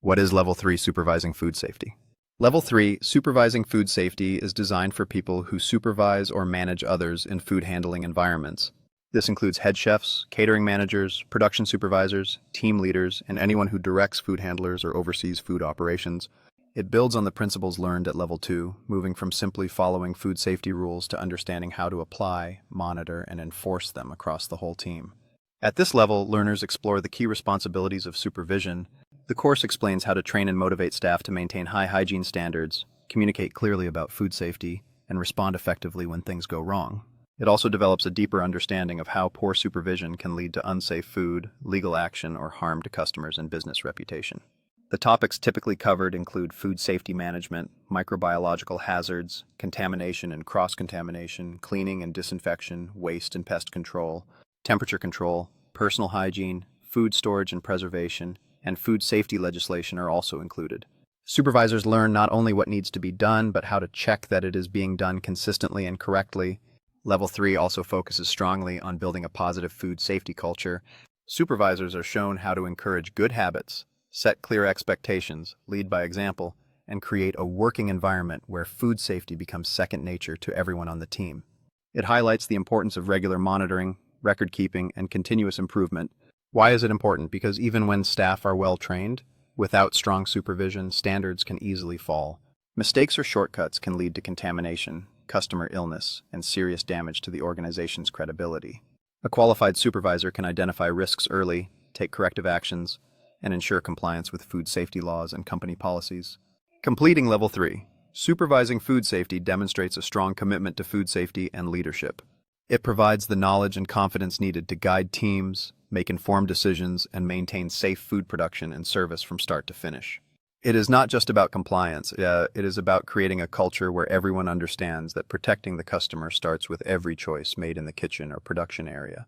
What is Level 3 Supervising Food Safety? Level 3 Supervising Food Safety is designed for people who supervise or manage others in food handling environments. This includes head chefs, catering managers, production supervisors, team leaders, and anyone who directs food handlers or oversees food operations. It builds on the principles learned at Level 2, moving from simply following food safety rules to understanding how to apply, monitor, and enforce them across the whole team. At this level, learners explore the key responsibilities of supervision. The course explains how to train and motivate staff to maintain high hygiene standards, communicate clearly about food safety, and respond effectively when things go wrong. It also develops a deeper understanding of how poor supervision can lead to unsafe food, legal action, or harm to customers and business reputation. The topics typically covered include food safety management, microbiological hazards, contamination and cross-contamination, cleaning and disinfection, waste and pest control, temperature control, personal hygiene, food storage and preservation, and food safety legislation are also included. Supervisors learn not only what needs to be done, but how to check that it is being done consistently and correctly. Level 3 also focuses strongly on building a positive food safety culture. Supervisors are shown how to encourage good habits, set clear expectations, lead by example, and create a working environment where food safety becomes second nature to everyone on the team. It highlights the importance of regular monitoring, record keeping, and continuous improvement. Why is it important? Because even when staff are well trained, without strong supervision, standards can easily fall. Mistakes or shortcuts can lead to contamination, customer illness, and serious damage to the organization's credibility. A qualified supervisor can identify risks early, take corrective actions, and ensure compliance with food safety laws and company policies. Completing Level 3, Supervising Food Safety demonstrates a strong commitment to food safety and leadership. It provides the knowledge and confidence needed to guide teams, make informed decisions, and maintain safe food production and service from start to finish. It is not just about compliance, it is about creating a culture where everyone understands that protecting the customer starts with every choice made in the kitchen or production area.